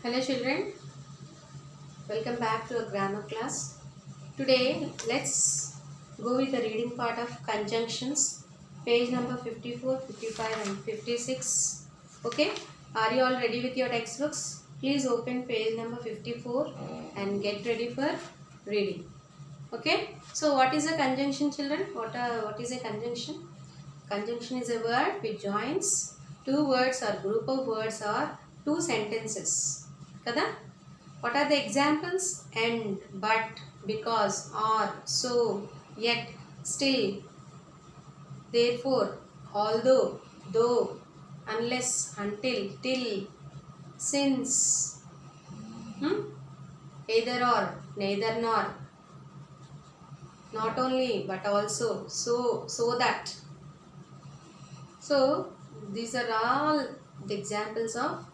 Hello children, welcome back to a grammar class. Today let's go with the reading part of conjunctions, page number 54, 55 and 56. Okay, are you all ready with your textbooks? Please open page number 54 and get ready for reading. Okay, so what is a conjunction children? What is a conjunction? Conjunction is a word which joins two words or group of words or two sentences. Kada? What are the examples? And, but, because, or, so, yet, still, therefore, although, though, unless, until, till, since, either or, neither nor, not only but also, so that. So, these are all the examples of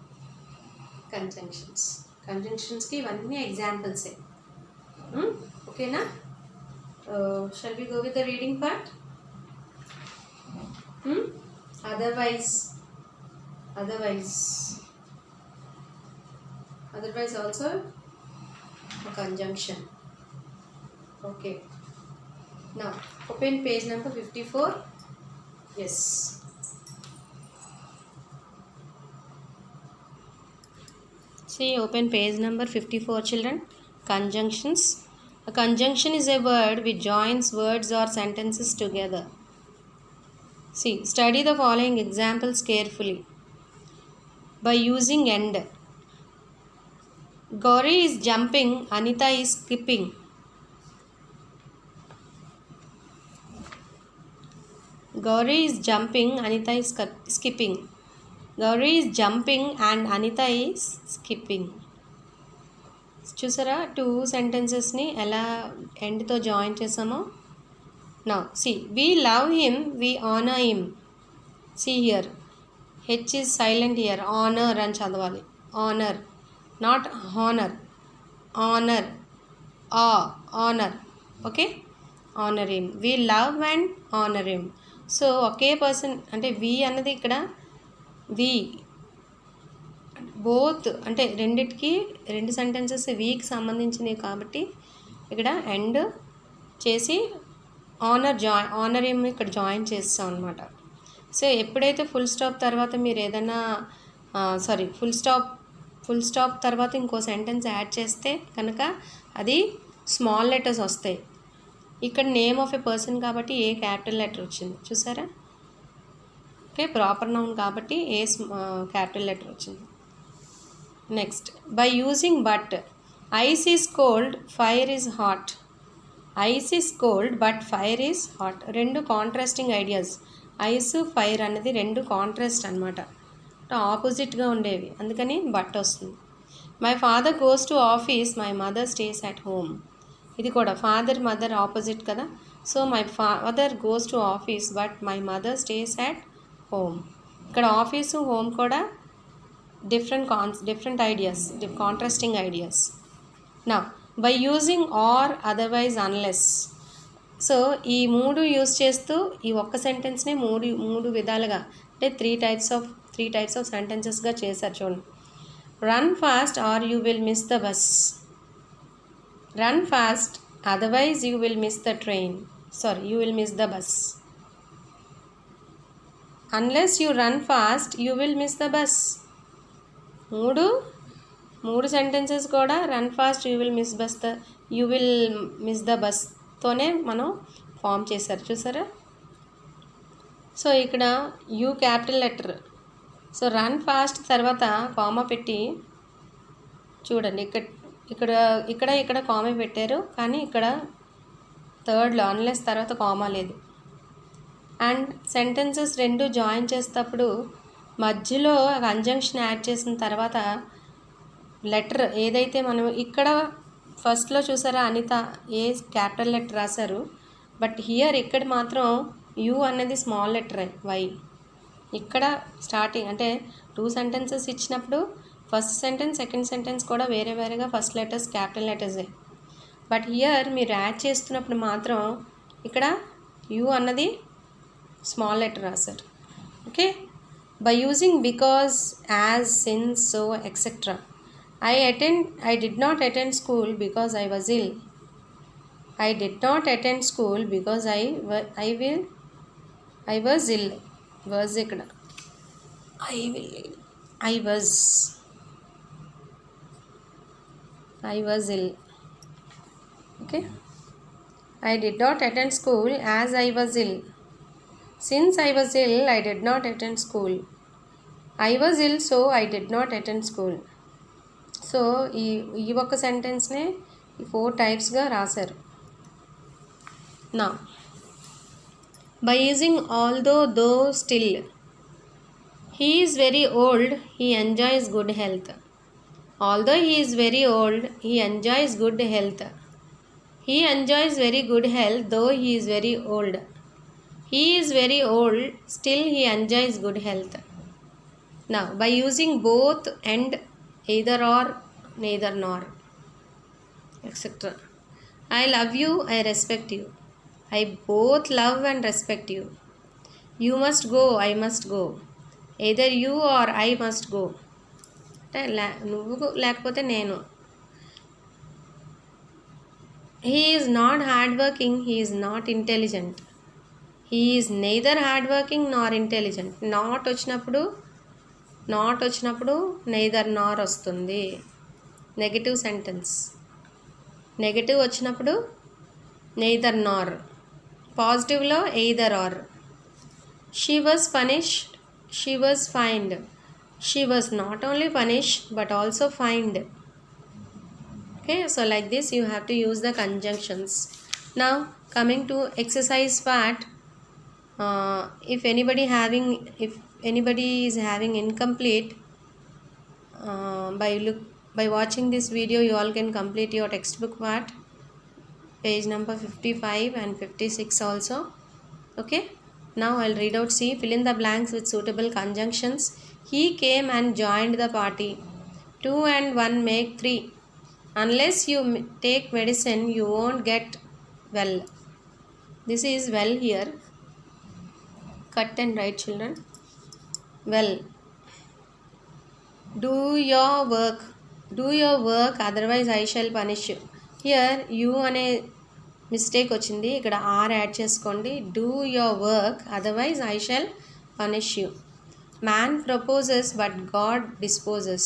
conjunctions. Conjunctions ki ivanni examples hai. Okay na? Shall we go with the reading part? Otherwise also a conjunction. Okay. Now open page number 54. Yes. See, open page number 54 children. Conjunctions. A conjunction is a word which joins words or sentences together. See, study the following examples carefully. By using and. Gauri is jumping, Anita is skipping. Gauri is jumping, Anita is skipping. Gauri is jumping and Anita is skipping. చూసారా two సెంటెన్సెస్ని ఎలా ఎండ్తో join చేసామో. Now see we love him, we honour him. See here H is silent here. Honour అని చదవాలి. Honour, not honour. Honour, honour. Okay, honour him. We love and honour him. So okay person అంటే వి అన్నది ఇక్కడ we both అంటే రెండిటికి రెండు sentences వీకి సంబంధించినవి కాబట్టి ఇక్కడ ఎండ్ చేసి ఆనర్ ఏమో ఇక్కడ జాయిన్ చేస్తాం అనమాట. సో ఎప్పుడైతే ఫుల్ స్టాప్ తర్వాత మీరు ఏదైనా ఫుల్ స్టాప్ తర్వాత ఇంకో సెంటెన్స్ యాడ్ చేస్తే కనుక అది స్మాల్ లెటర్స్ వస్తాయి. ఇక్కడ నేమ్ ఆఫ్ ఎ పర్సన్ కాబట్టి ఏ క్యాపిటల్ లెటర్ వచ్చింది చూసారా. ఓకే, ప్రాపర్ నౌన్ కాబట్టి ఏ క్యాపిటల్ లెటర్ వచ్చింది. Next, by using but. Ice is cold, fire is hot. Ice is cold but fire is hot. రెండు కాంట్రాస్టింగ్ ఐడియాస్. ఐస్ ఫైర్ అనేది రెండు contrast అనమాట, ఆపోజిట్గా ఉండేవి, అందుకని బట్ వస్తుంది. My father goes to office, my mother stays at home. ఇది కూడా ఫాదర్ మదర్ ఆపోజిట్ కదా. So my father goes to office but my mother stays at home. ఇక్కడ ఆఫీసు హోమ్ కూడా different ideas, contrasting ideas. Now by using or, otherwise, unless. So ఈ మూడు use చేస్తూ ఈ ఒక్క సెంటెన్స్ని మూడు విధాలుగా అంటే త్రీ టైప్స్ ఆఫ్ సెంటెన్సెస్గా చేశారు చూడండి. Run fast or you will miss the bus. Run fast, otherwise you will miss the train. You will miss the bus. Unless you run fast you will miss the bus. మూడు sentences కూడా run fast, you will miss the బస్తోనే మనం form చేశారు చూసారా. So ఇక్కడ U capital letter. So run fast తర్వాత comma పెట్టి చూడండి, ఇక్కడ కామా పెట్టారు, కానీ ఇక్కడ థర్డ్లో అన్లెస్ తర్వాత కామా లేదు. అండ్ సెంటెన్సెస్ రెండు జాయిన్ చేసేటప్పుడు మధ్యలో కంజంక్షన్ యాడ్ చేసిన తర్వాత లెటర్ ఏదైతే మనం ఇక్కడ ఫస్ట్లో చూసారా అనిత ఏ క్యాపిటల్ లెటర్ రాశారు, బట్ హియర్ ఇక్కడ మాత్రం యూ అనేది స్మాల్ లెటర్ వై. ఇక్కడ స్టార్టింగ్ అంటే టూ సెంటెన్సెస్ ఇచ్చినప్పుడు ఫస్ట్ సెంటెన్స్ సెకండ్ సెంటెన్స్ కూడా వేరేగా ఫస్ట్ లెటర్స్ క్యాపిటల్ లెటర్సే. బట్ హియర్ మీరు యాడ్ చేస్తున్నప్పుడు మాత్రం ఇక్కడ యూ అన్నది స్మాల్ లెటర్ రాశారు. Okay, by using because, as, since, so, etc. I did not attend school because I was ill. I did not attend school because I was ill. Was ikkada I was ill. Okay. I did not attend school as I was ill. Since I was ill, I did not attend school. I was ill, so I did not attend school. So ఈ ఒక్క సెంటెన్స్నే ఈ 4 టైప్స్గా రాశారు. నా by using although though still, he is very old, he enjoys good health. Although he is very old, he enjoys good health. He enjoys very good health though he is very old. He is very old, still he enjoys good health. Now, by using both and, either or, neither nor, etc. I love you, I respect you. I both love and respect you. You must go, I must go. Either you or I must go. నువ్వు లేకపోతే నేను. He is not hardworking, he is not intelligent. He is neither hardworking nor intelligent. Not వచ్చినప్పుడు neither nor వస్తుంది. Negative sentence. Negative వచ్చినప్పుడు neither nor. పాజిటివ్లో either or. She was punished, she was fined. She was not only punished but also fined. Okay, so like this you have to use the conjunctions. Now coming to exercise part, if anybody is having incomplete, by watching this video you all can complete your textbook part, page number 55 and 56 also. Okay, now I'll read out. See, fill in the blanks with suitable conjunctions. He came and joined the party. 2 and 1 make 3. Unless you take medicine, you won't get well. This is well here. Cut and write, children. Well. Do your work. Do your work, otherwise I shall punish you. Here, you అనే mistake వచ్చింది. ఇక్కడ are add చేసుకోండి. Do your work, otherwise I shall punish you. Man proposes, but God disposes.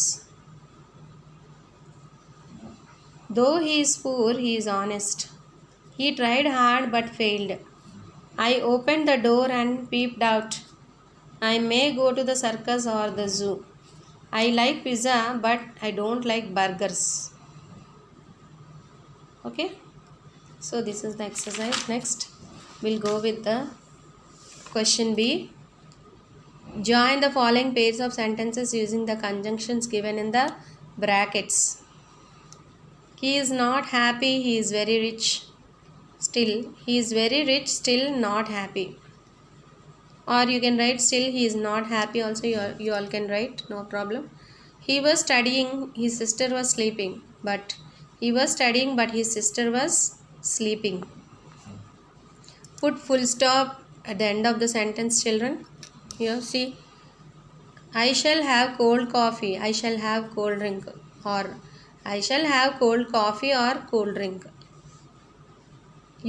Though he is poor, he is honest. He tried hard but failed. I opened the door and peeped out. I may go to the circus or the zoo. I like pizza but I don't like burgers. Okay, so this is the exercise. Next, we'll go with the question B. Join the following pairs of sentences using the conjunctions given in the brackets. He is not happy, he is very rich. Still, he is very rich, still not happy. Or you can write still he is not happy also, you all can write, no problem. He was studying, his sister was sleeping. But he was studying but his sister was sleeping. Put full stop at the end of the sentence, children. Here, see. I shall have cold coffee, I shall have cold drink. Or I shall have cold coffee or cold drink.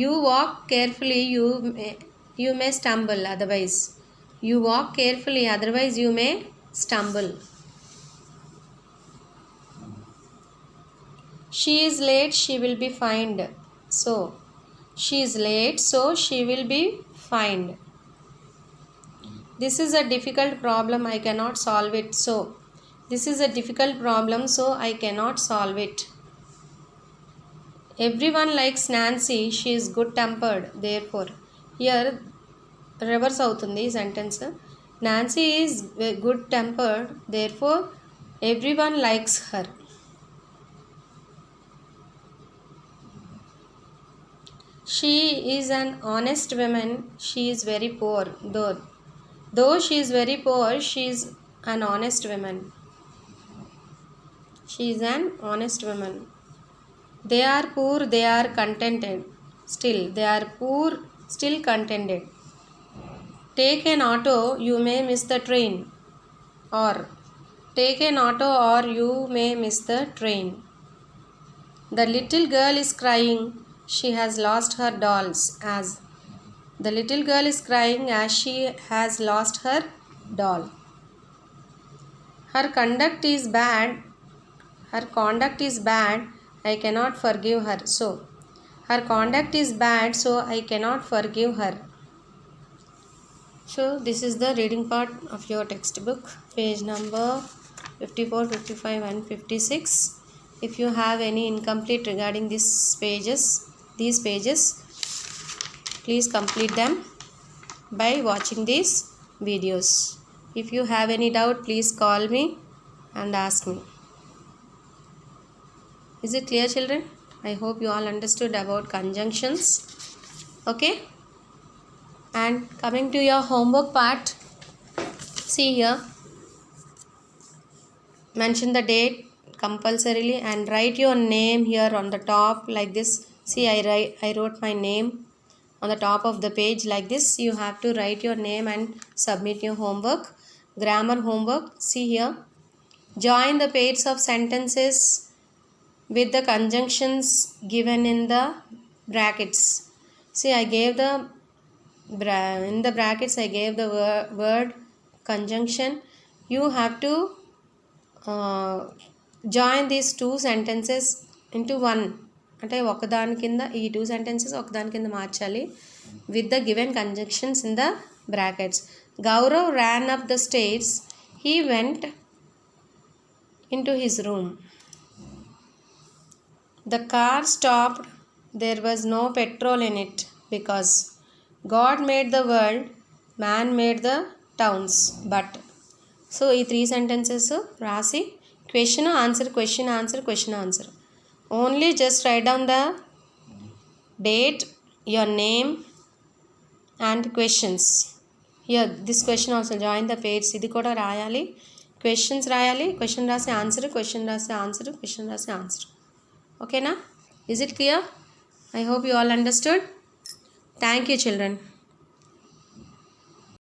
You walk carefully, you may stumble, otherwise. You walk carefully, otherwise you may stumble. She is late, she will be fined. So, she is late, so she will be fined. This is a difficult problem, I cannot solve it. So, this is a difficult problem, so I cannot solve it. Everyone likes Nancy, she is good tempered. Therefore, here reverse avutundi sentence. Nancy is good tempered, therefore everyone likes her. She is an honest woman, she is very poor. Though she is very poor, she is an honest woman. She is an honest woman. They are poor, they are contented. Still, they are poor, still contented. Take an auto, you may miss the train. Or, Take an auto or you may miss the train. The little girl is crying. She has lost her dolls. The little girl is crying as she has lost her doll. Her conduct is bad. Her conduct is bad. I cannot forgive her. So, her conduct is bad, so I cannot forgive her. So, this is the reading part of your textbook, page number 54, 55 and 56. If you have any incomplete regarding these pages, please complete them by watching these videos. If you have any doubt, please call me and ask me. Is it clear, children? I hope you all understood about conjunctions. Okay? And coming to your homework part, see here, mention the date compulsorily and write your name here on the top like this. See, I wrote my name on the top of the page like this. You have to write your name and submit your homework. Grammar homework, see here, join the pairs of sentences with the conjunctions given in the brackets. See, I gave the in the brackets I gave the word conjunction. You have to join these two sentences into one. అంటే ఒకదాని కింద ఈ two sentences ఒకదాని కింద మార్చాలి with the given conjunctions in the brackets. Gaurav ran up the stairs. He went into his room. The car stopped. There was no petrol in it because God made the world, man made the towns. But so ఈ three sentences రాసి question answer question answer question answer. Only just right down the date, your name and questions. Here this question also join the pairs. ఇది కూడా రాయాలి, questions రాయాలి, question రాసి answer, question రాసి answer, question రాసి answer. ఓకేనా? Is it clear? I hope you all understood. Thank you, children.